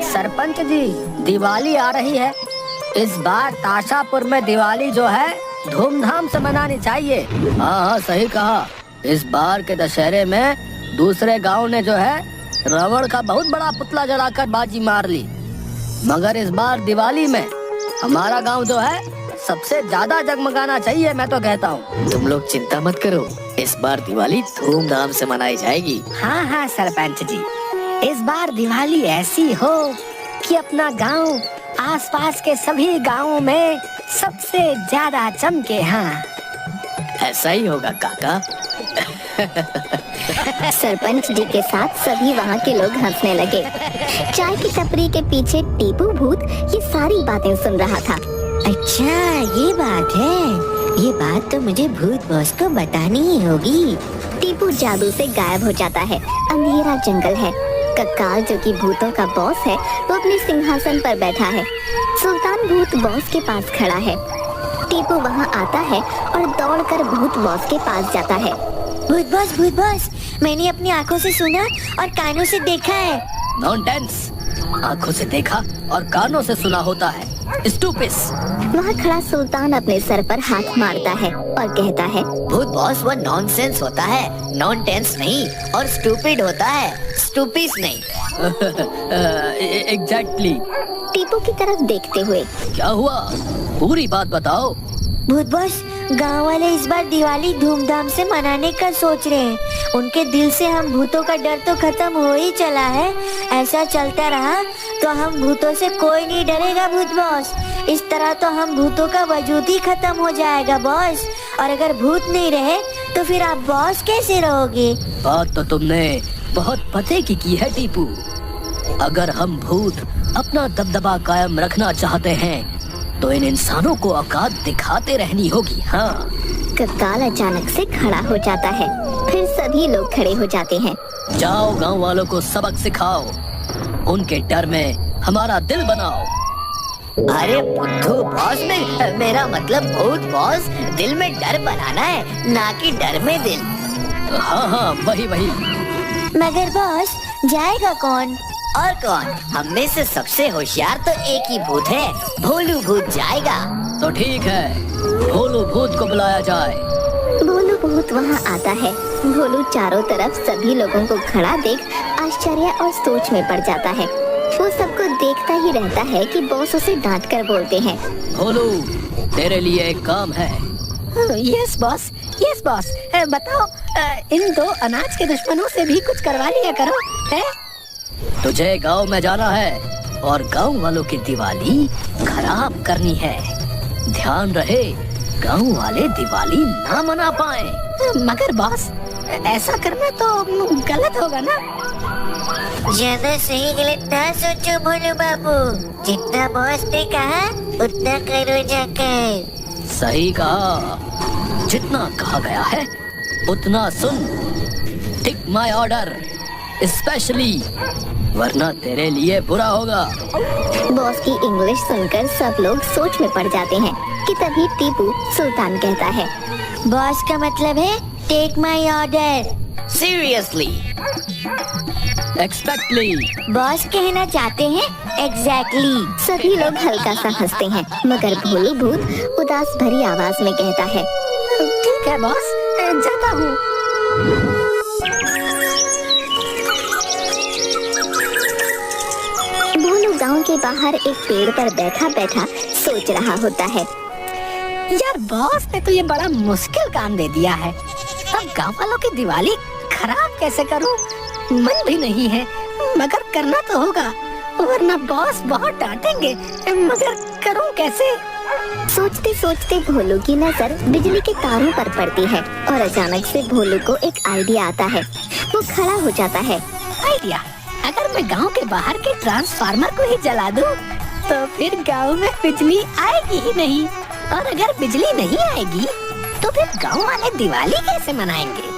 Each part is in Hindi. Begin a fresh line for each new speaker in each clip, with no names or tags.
सरपंच जी, दिवाली आ रही है। इस बार ताशापुर में दिवाली जो है धूमधाम से मनानी चाहिए। हाँ, सही कहा। इस बार के दशहरे में दूसरे गांव ने जो है रावण का बहुत बड़ा पुतला जलाकर बाजी मार ली, मगर इस बार दिवाली में हमारा गांव जो है सबसे ज्यादा जगमगाना चाहिए। मैं तो कहता हूँ
तुम लोग चिंता मत करो, इस बार दिवाली धूमधाम से मनाई जाएगी।
हाँ हाँ सरपंच जी, इस बार दिवाली ऐसी हो कि अपना गांव आसपास के सभी गांवों में सबसे ज्यादा चमके। हाँ,
ऐसा ही होगा काका।
सरपंच जी के साथ सभी वहाँ के लोग हंसने लगे। चाय की टपरी के पीछे टीपू भूत ये सारी बातें सुन रहा था।
अच्छा, ये बात है। ये बात तो मुझे भूत बॉस को बतानी ही होगी।
टीपू जादू से गायब हो जाता है। अंधेरा जंगल है। कक्काल जो कि भूतों का बॉस है, वो अपने सिंहासन पर बैठा है। सुल्तान भूत बॉस के पास खड़ा है। टीपू वहाँ आता है और दौड़कर भूत बॉस के पास जाता है।
भूत बॉस, मैंने अपनी आंखों से सुना और कानों से देखा है।
नॉनसेंस, आंखों से देखा और कानों से सुना होता है, स्टूपिड।
वहाँ खड़ा सुल्तान अपने सर पर हाथ मारता है और कहता है,
भूत बॉस वो नॉनसेंस होता है, नॉनटेंस नहीं, और स्टूपिड होता है, स्टूपिस नहीं। एग्जैक्टली।
टीपू की तरफ देखते हुए,
क्या हुआ, पूरी बात बताओ।
भूत बॉस, गाँव वाले इस बार दिवाली धूमधाम से मनाने का सोच रहे हैं। उनके दिल से हम भूतों का डर तो खत्म हो ही चला है। ऐसा चलता रहा तो हम भूतों से कोई नहीं डरेगा भूत बॉस। इस तरह तो हम भूतों का वजूद ही खत्म हो जाएगा बॉस। और अगर भूत नहीं रहे तो फिर आप बॉस कैसे रहोगे?
बात तो तुमने बहुत पते की है टीपू। अगर हम भूत अपना दबदबा कायम रखना चाहते हैं तो इन इंसानों को औकात दिखाते रहनी होगी। हाँ।
कक्काल अचानक से खड़ा हो जाता है। फिर सभी लोग खड़े हो जाते हैं।
जाओ गांव वालों को सबक सिखाओ, उनके डर में हमारा दिल बनाओ। अरे बुद्धू बॉस में मेरा मतलब भूत बॉस, दिल में डर बनाना है, ना कि डर में दिल। हाँ, वही।
मगर बॉस, जाएगा कौन?
और कौन? हम में से सबसे होशियार तो एक ही भूत है, भोलू भूत जाएगा। तो ठीक है, भोलू भूत को बुलाया जाए।
भोलू भूत वहाँ आता है। भोलू चारों तरफ सभी लोगों को खड़ा देख आश्चर्य और सोच में पड़ जाता है। वो सबको देखता ही रहता है कि बॉस उसे डांट कर बोलते हैं,
भोलू, तेरे लिए एक काम है।
Yes boss. बताओ, इन दो अनाज के दुश्मनों से भी कुछ करवा लिया करो। है?
तुझे गांव में जाना है और गांव वालों की दिवाली खराब करनी है। ध्यान रहे, गांव वाले दिवाली ना मना पाए।
मगर बॉस, ऐसा करना तो गलत होगा ना।
ज्यादा सही गलत ना सोचो भोलू बाबू। जितना बॉस ने कहा उतना करो जाकर।
सही कहा, जितना कहा गया है उतना सुन। टिक माय ऑर्डर स्पेशली, वरना तेरे लिए बुरा होगा।
बॉस की इंग्लिश सुनकर सब लोग सोच में पड़ जाते हैं कि तभी टीपू सुल्तान कहता है,
बॉस का मतलब है take my order.
Seriously, expectedly.
Boss कहना चाहते हैं एग्जैक्टली।
सभी लोग हल्का सा हंसते हैं, मगर भोलू भूत उदास भरी आवाज में कहता है,
ठीक है बॉस, जाता हूँ।
भोलू गांव के बाहर एक पेड़ पर बैठा बैठा सोच रहा होता है।
यार, बॉस ने तो ये बड़ा मुश्किल काम दे दिया है। अब गांव वालों की दिवाली खराब कैसे करूं? मन भी नहीं है, मगर करना तो होगा, वरना बॉस बहुत डांटेंगे। मगर करूं कैसे?
सोचते सोचते भोलू की नजर बिजली के तारों पर पड़ती है और अचानक से भोलू को एक आइडिया आता है। वो खड़ा हो जाता है।
आइडिया? अगर मैं गांव के बाहर के ट्रांसफार्मर को ही जला दूं, तो फिर गांव में बिजली आएगी ही नहीं। और अगर बिजली नहीं आएगी, तो फिर गांव वाले दिवाली कैसे मनाएंगे?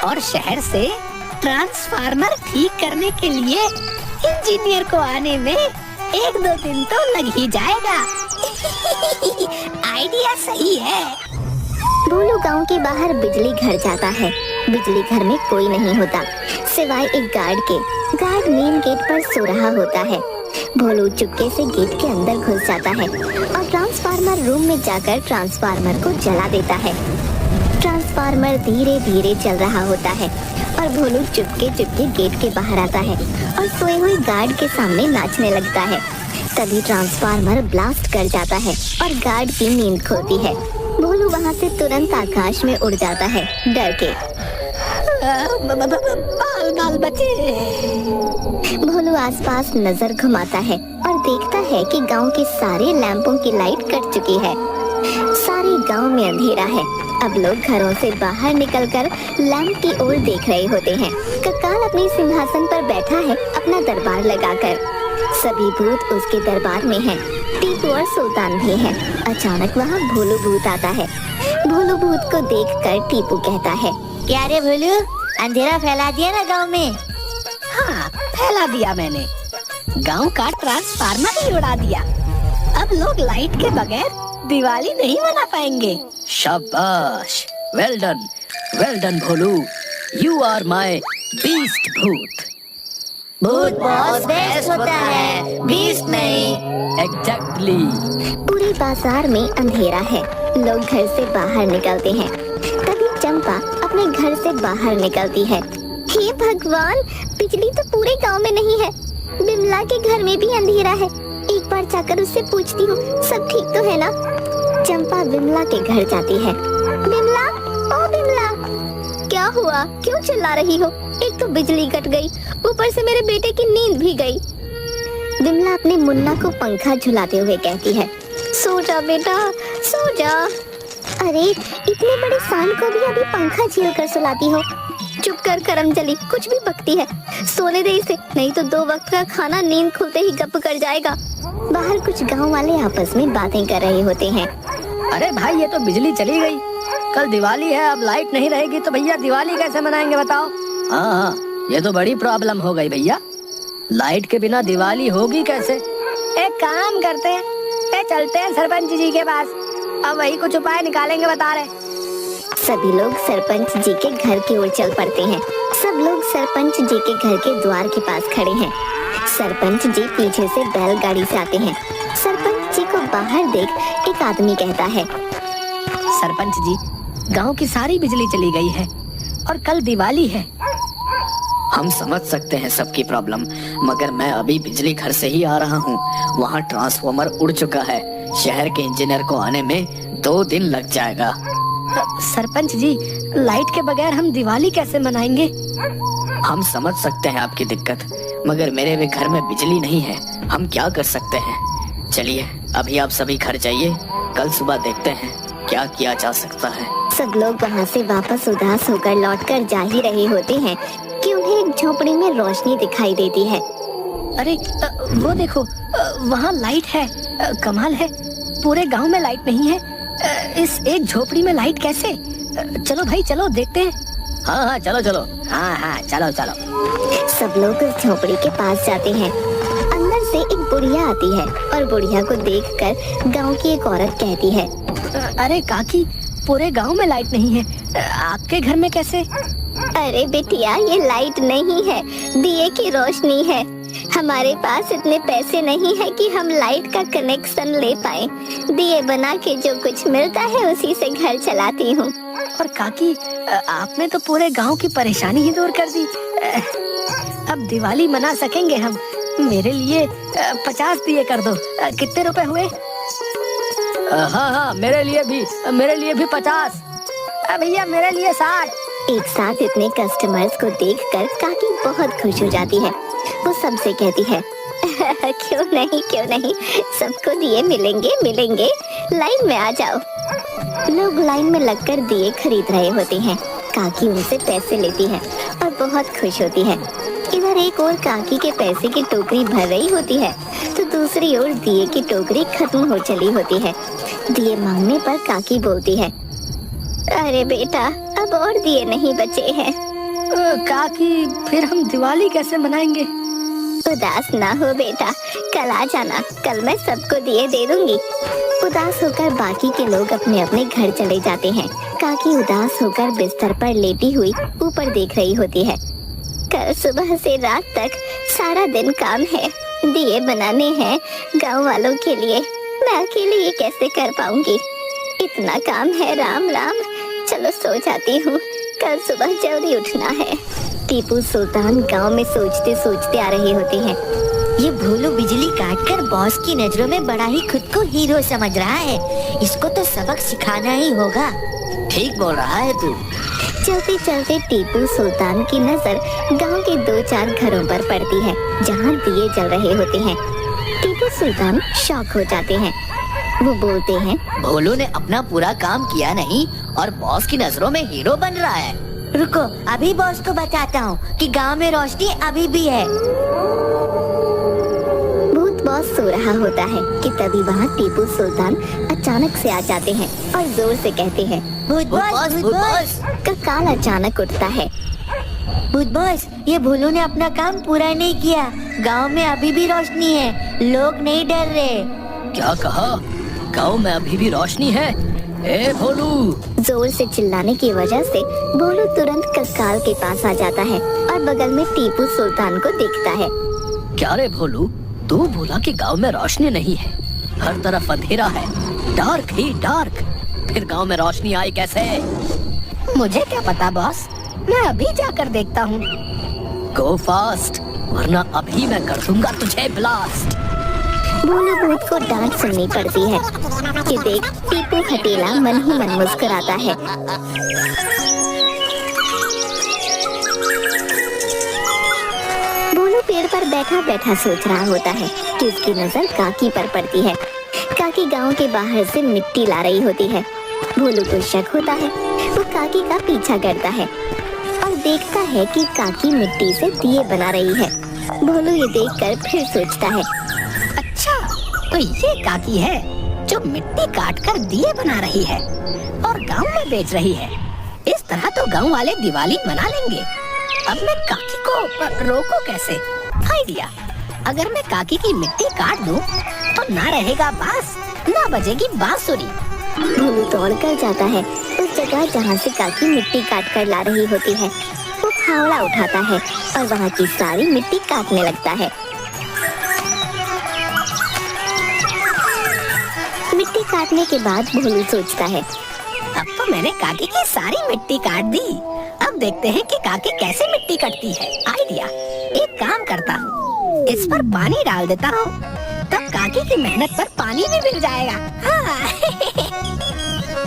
और शहर से ट्रांसफार्मर ठीक करने के लिए इंजीनियर को आने में 1-2 दिन तो लग ही जाएगा। आइडिया सही है।
गांव के बाहर बिजली घर जाता है। बिजली घर में कोई नहीं होता सिवाय एक गार्ड के। गार्ड मेन गेट पर सो रहा होता है। भोलू चुपके से गेट के अंदर घुस जाता है और ट्रांसफार्मर रूम में जाकर ट्रांसफार्मर को जला देता है। ट्रांसफार्मर धीरे धीरे चल रहा होता है और भोलू चुपके चुपके गेट के बाहर आता है और सोए हुए गार्ड के सामने नाचने लगता है। तभी ट्रांसफार्मर ब्लास्ट कर जाता है और गार्ड की नींद खुलती है। भोलू वहाँ से तुरंत आकाश में उड़ जाता है डर के।
बाल बचे।
भोलू आसपास नजर घुमाता है और देखता है कि गांव के सारे लैंपों की लाइट कट चुकी है। सारे गांव में अंधेरा है। अब लोग घरों से बाहर निकलकर लैंप की ओर देख रहे होते हैं। कक्काल अपने सिंहासन पर बैठा है अपना दरबार लगाकर। सभी भूत उसके दरबार में हैं। टीपू और सुल्तान भी हैं। अचानक वहाँ भोलू भूत आता है। भोलू भूत को देखकर टीपू कहता है,
क्या रे भोलू, अंधेरा फैला दिया ना गांव में?
हाँ, फैला दिया मैंने। गांव का ट्रांसफार्मर ही उड़ा दिया। अब लोग लाइट के बगैर दिवाली नहीं मना पाएंगे। शाबाश, well done Bholu. You are my beast भूत।
भूत बॉस बेस्ट होता है, बीस्ट नहीं।
एग्जैक्टली।
पूरे बाजार में अंधेरा है। लोग घर से बाहर निकलते हैं। तभी चंपा अपने घर से बाहर निकलती है। हे भगवान, बिजली तो पूरे गांव में नहीं है। बिमला के घर में भी अंधेरा है। एक बार जाकर उससे पूछती हूँ सब ठीक तो है ना। चंपा बिमला के घर जाती है। बिमला, ओ बिमला, क्या हुआ? क्यों चिल्ला रही हो? एक तो बिजली कट गई, ऊपर से मेरे बेटे की नींद भी गई। बिमला अपने मुन्ना को पंखा झुलाते हुए कहती है, सो जा बेटा, सो जा। अरे इतने बड़े सांड को भी अभी पंखा झेल कर सुलाती हो? चुप कर करमचली, कुछ भी बकती है। सोने दे इसे, नहीं तो 2 वक्त का खाना नींद खुलते ही गप कर जाएगा। बाहर कुछ गांव वाले आपस में बातें कर रहे होते हैं।
अरे भाई, ये तो बिजली चली गई। कल दिवाली है, अब लाइट नहीं रहेगी तो भैया दिवाली कैसे मनाएंगे बताओ? हाँ, ये तो बड़ी प्रॉब्लम हो गई भैया। लाइट के बिना दिवाली होगी कैसे? एक काम करते हैं, चलते हैं सरपंच जी के पास, अब वही कुछ उपाय निकालेंगे बता रहे।
सभी लोग सरपंच जी के घर की ओर चल पड़ते हैं। सब लोग सरपंच जी के घर के द्वार के पास खड़े हैं। सरपंच जी पीछे से बैलगाड़ी से आते हैं। सरपंच जी को बाहर देख एक आदमी कहता है,
सरपंच जी, गांव की सारी बिजली चली गई है और कल दिवाली है।
हम समझ सकते हैं सबकी प्रॉब्लम, मगर मैं अभी बिजली घर से ही आ रहा हूँ। वहाँ ट्रांसफार्मर उड़ चुका है। शहर के इंजीनियर को आने में 2 दिन लग जाएगा।
सरपंच जी, लाइट के बगैर हम दिवाली कैसे मनाएंगे?
हम समझ सकते हैं आपकी दिक्कत, मगर मेरे भी घर में बिजली नहीं है। हम क्या कर सकते हैं? चलिए अभी आप सभी घर जाइए, कल सुबह देखते हैं क्या किया जा सकता है।
सब लोग वहाँ से वापस उदास होकर लौटकर जा ही रहे होते हैं कि उन्हें एक झोपड़ी में रोशनी दिखाई देती है।
अरे वो देखो, वहाँ लाइट है। कमाल है, पूरे गांव में लाइट नहीं है। इस एक झोपड़ी में लाइट कैसे? चलो भाई चलो देखते हैं।
हाँ, चलो। हाँ, चलो।
सब लोग उस झोपड़ी के पास जाते हैं। अंदर से एक बुढ़िया आती है और बुढ़िया को देखकर गांव की एक औरत कहती है,
अरे काकी, पूरे गांव में लाइट नहीं है, आपके घर में कैसे?
अरे बेटिया, ये लाइट नहीं है, दिए की रोशनी है। हमारे पास इतने पैसे नहीं है कि हम लाइट का कनेक्शन ले पाए। दिए बना के जो कुछ मिलता है उसी से घर चलाती हूँ।
और काकी, आपने तो पूरे गांव की परेशानी ही दूर कर दी। अब दिवाली मना सकेंगे हम। मेरे लिए 50 दिए कर दो। कितने रुपए हुए?
हाँ, मेरे लिए भी 50।
भैया मेरे लिए 60।
एक साथ इतने कस्टमर्स को देखकर काकी बहुत खुश हो जाती है। वो सबसे कहती है, क्यों नहीं, सबको दिए मिलेंगे, लाइन में आ जाओ। लोग लाइन में लगकर दिए खरीद रहे होते हैं। काकी उनसे पैसे लेती है और बहुत खुश होती है। इधर एक और काकी के पैसे की टोकरी भर रही होती है तो दूसरी ओर दिए की टोकरी खत्म हो चली होती है। दिए मांगने पर काकी बोलती है, अरे बेटा, अब और दिए नहीं बचे हैं।
काकी, फिर हम दिवाली कैसे मनाएंगे?
उदास ना हो बेटा, कल आ जाना, कल मैं सबको दिए दे दूंगी। उदास होकर बाकी के लोग अपने अपने घर चले जाते हैं। काकी उदास होकर बिस्तर पर लेटी हुई ऊपर देख रही होती है। कल सुबह से रात तक सारा दिन काम है, दिए बनाने हैं गांव वालों के लिए। मैं अकेले ये कैसे कर पाऊंगी? इतना काम है। राम राम, चलो सो जाती हूँ, कल सुबह जल्दी उठना है। टीपू सुल्तान गांव में सोचते सोचते आ रहे होते हैं।
ये भोलू बिजली काटकर बॉस की नजरों में बड़ा ही खुद को हीरो समझ रहा है। इसको तो सबक सिखाना ही होगा।
ठीक बोल रहा है तू।
चलते चलते टीपू सुल्तान की नजर गांव के 2-4 घरों पर पड़ती है जहां दिए जल रहे होते हैं। टीपू सुल्तान शॉक हो जाते हैं। वो बोलते हैं,
भोलू ने अपना पूरा काम किया नहीं और बॉस की नजरों में हीरो बन रहा है।
रुको, अभी बॉस को बताता हूँ कि गांव में रोशनी अभी भी है।
भूत बॉस सो रहा होता है कि तभी वहाँ टीपू सुल्तान अचानक से आ जाते हैं और जोर से कहते हैं,
भूत बॉस, भूत बॉस।
ककाल अचानक उठता है।
भूत बॉस, ये भोलू ने अपना काम पूरा नहीं किया। गांव में अभी भी रोशनी है, लोग नहीं डर रहे।
क्या कहा? गांव में अभी भी रोशनी है? ए भोलू!
जोर से चिल्लाने की वजह से भोलू तुरंत ककाल के पास आ जाता है और बगल में टीपू सुल्तान को देखता है।
क्या रे भोलू, तू बोला कि गांव में रोशनी नहीं है, हर तरफ अंधेरा है, डार्क ही डार्क। फिर गांव में रोशनी आई कैसे?
मुझे क्या पता बॉस, मैं अभी जाकर देखता हूँ।
गो फास्ट, वरना अभी मैं कर दूंगा तुझे ब्लास्ट।
भोलू भूत को डांट सुननी पड़ती है कि देख टीपू हटेला मन ही मन मुस्कुराता है। भोलू पेड़ पर बैठा बैठा सोच रहा होता है कि उसकी नजर काकी पर पड़ती है। काकी गांव के बाहर से मिट्टी ला रही होती है। भोलू को शक होता है। वो काकी का पीछा करता है और देखता है कि काकी मिट्टी से दिए बना रही है। भोलू ये देखकर फिर सोचता है,
अच्छा, तो ये काकी है जो मिट्टी काटकर दिए बना रही है और गांव में बेच रही है। इस तरह तो गांव वाले दिवाली मना लेंगे। अब मैं काकी को रोको कैसे? आइडिया, अगर मैं काकी की मिट्टी काट दूं तो ना रहेगा बांस, ना बजेगी बांसुरी।
भोलू दौड़ कर जाता है उस जगह जहाँ से काकी मिट्टी काट कर ला रही होती है। वो फावड़ा उठाता है और वहाँ की सारी मिट्टी काटने लगता है। मिट्टी काटने के बाद भोलू सोचता है,
अब तो मैंने काकी की सारी मिट्टी काट दी। अब देखते हैं कि काकी कैसे मिट्टी काटती है। आइडिया, एक काम करता हूँ, इस पर पानी डाल देता हूँ, तब काकी की मेहनत पर पानी भी मिल जाएगा। हाँ।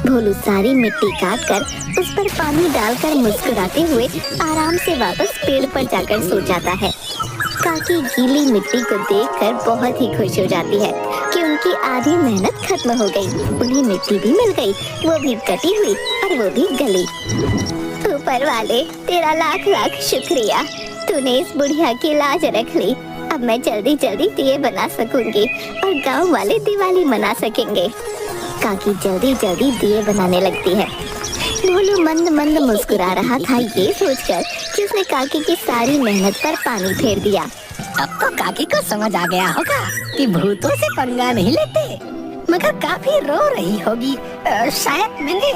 भोलू सारी मिट्टी काट कर उस पर पानी डालकर मुस्कुराते हुए आराम से वापस पेड़ पर जाकर सो जाता है। काकी गीली मिट्टी को देखकर बहुत ही खुश हो जाती है कि उनकी आधी मेहनत खत्म हो गई। उन्हें मिट्टी भी मिल गई, वो भी कटी हुई और वो भी गली। ऊपर वाले, तेरा लाख लाख शुक्रिया, तूने इस बुढ़िया की लाज रख ली। अब मैं जल्दी जल्दी दिए बना सकूंगी और गांव वाले दिवाली मना सकेंगे। काकी जल्दी जल्दी दिए बनाने लगती है। भोलू मंद मंद मुस्कुरा रहा था ये सोचकर कि उसने काकी की सारी मेहनत पर पानी फेर दिया।
अब तो काकी को समझ आ गया होगा कि भूतों से पंगा नहीं लेते, मगर काफी रो रही होगी। शायद मैंने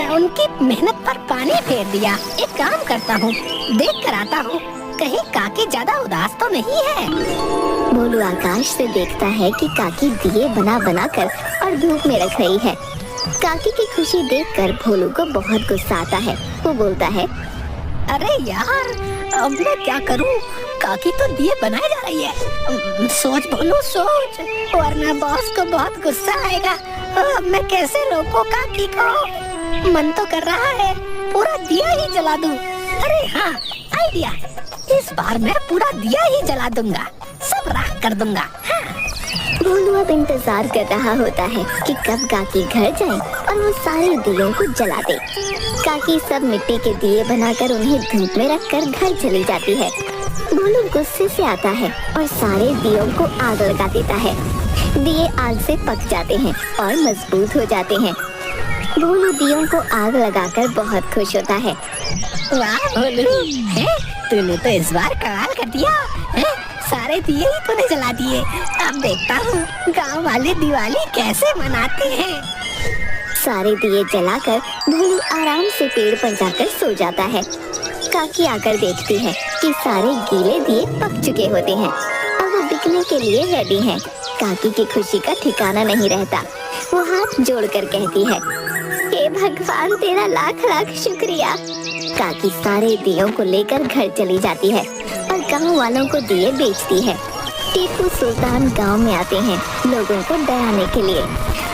उनकी मेहनत पर पानी फेर दिया। एक काम करता हूँ, देख कर आता हूँ, कहीं काकी ज्यादा उदास तो नहीं है।
भोलू आकाश से देखता है कि काकी दिए बना बना कर और धूप में रख रही है। काकी की खुशी देखकर भोलू को बहुत गुस्सा आता है। वो बोलता है,
अरे यार, अब मैं क्या करूं? काकी तो दिए बनाई जा रही है। सोच भोलू सोच, वरना बॉस को बहुत गुस्सा आएगा। अब मैं कैसे रोकूं काकी को? मन तो कर रहा है पूरा दिया ही जला दूं। अरे हाँ, आइडिया, इस बार मैं पूरा दिया ही जला दूंगा, सब राख कर दूंगा। हाँ।
भोलू अब इंतजार कर रहा होता है कि कब काकी घर जाए और वो सारे दियों को जला दे। काकी सब मिट्टी के दिए बनाकर उन्हें धूप में रखकर घर चली जाती है। भोलू गुस्से से आता है और सारे दियों को आग लगा देता है। दिए आग से पक जाते हैं और मजबूत हो जाते हैं। भोलू दियों को आग लगाकर बहुत खुश होता है।
वाह भोलू, तूने तो इस बार कमाल कर दिया।
सारे दिए ही तूने जला दिए। अब देखता हूँ गांव वाले दिवाली कैसे मनाते हैं। सारे दिए जलाकर भोलू आराम से पेड़ पर जाकर सो जाता है। काकी आकर देखती है कि सारे गीले दिए पक चुके होते हैं और वो बिकने के लिए रेडी हैं। काकी की खुशी का ठिकाना नहीं रहता। वो हाथ जोड़कर कहती है, हे भगवान तेरा लाख लाख शुक्रिया। काकी सारे दियों को लेकर घर चली जाती है और गांव वालों को दिए बेचती है। टीपू सुल्तान गांव में आते हैं लोगों को डराने के लिए,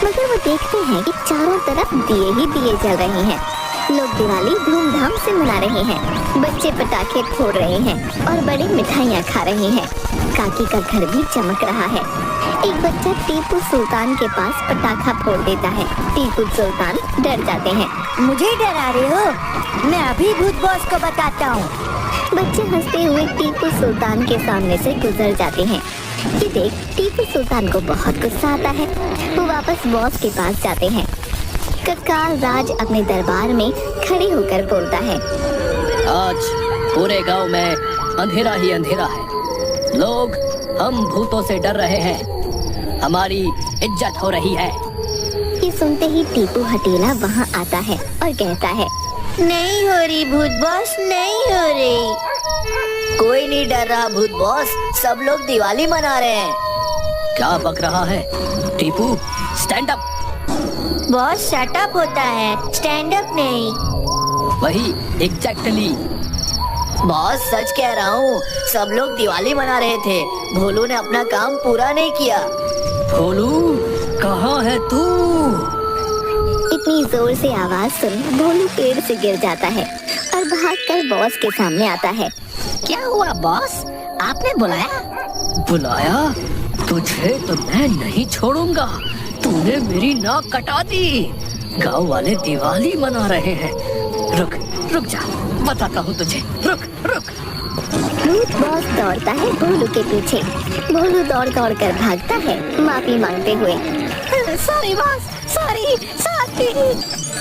मगर वो देखते हैं कि चारों तरफ दिए ही दिए जल रहे हैं। लोग दिवाली धूमधाम से मना रहे हैं। बच्चे पटाखे फोड़ रहे हैं और बड़ी मिठाइयाँ खा रहे हैं। काकी का घर भी चमक रहा है। एक बच्चा टीपू सुल्तान के पास पटाखा फोड़ देता है। टीपू सुल्तान डर जाते हैं।
मुझे डरा रहे हो? मैं अभी भूत बॉस को बताता हूँ।
बच्चे हंसते हुए टीपू सुल्तान के सामने से गुजर जाते हैं। ये देख टीपू सुल्तान को बहुत गुस्सा आता है। वो वापस बॉस के पास जाते हैं। कक्काल राज अपने दरबार में खड़े होकर बोलता है,
आज पूरे गांव में अंधेरा ही अंधेरा है। लोग हम भूतों से डर रहे हैं। हमारी इज्जत हो रही है।
ये सुनते ही टीपू हटेला वहाँ आता है और कहता है,
नहीं हो रही भूत बॉस, नहीं हो रही।
कोई नहीं डर रहा भूत बॉस, सब लोग दिवाली मना रहे हैं। क्या बक रहा है? Tipu stand up.
Boss shut up होता है, स्टैंड अप नहीं।
वही एग्जैक्टली। बॉस सच कह रहा हूँ, सब लोग दिवाली मना रहे थे। भोलू ने अपना काम पूरा नहीं किया। भोलू कहाँ है तू?
इतनी जोर से आवाज सुन भोलू पेड़ से गिर जाता है और भागकर बॉस के सामने आता है।
क्या हुआ बॉस, आपने बुलाया?
बुलाया? तुझे तो मैं नहीं छोड़ूंगा। तूने मेरी नाक कटा दी। गांव वाले दिवाली मना रहे हैं। रुक रुक जा, बताता हूँ तुझे। रुक रुक।
भूत बॉस दौड़ता है भोलू के पीछे। भोलू दौड़ दौड़ कर भागता है माफी मांगते हुए।
Sorry boss, sorry sorry.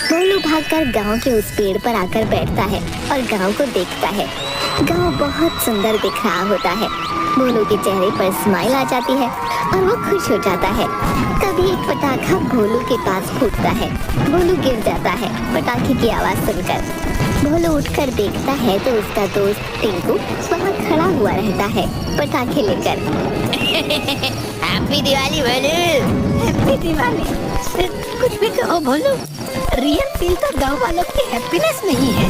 Bholu भागकर गांव के उस पेड़ पर आकर बैठता है और गांव को देखता है। गांव बहुत सुंदर दिख रहा होता है। भोलू के चेहरे पर स्माइल आ जाती है और वो खुश हो जाता है। तभी एक पटाखा भोलू के पास फूटता है। भोलू गिर जाता है पटाखे की आवाज सुनकर। भोलू उठकर देखता है तो उसका दोस्त टिंकू वहाँ खड़ा हुआ रहता है पटाखे लेकर।
हैप्पी दिवाली भोलू। हैप्पी दिवाली। कुछ भी कहो भोलू, रियल फील तो गांव वालों की हैप्पीनेस नहीं है।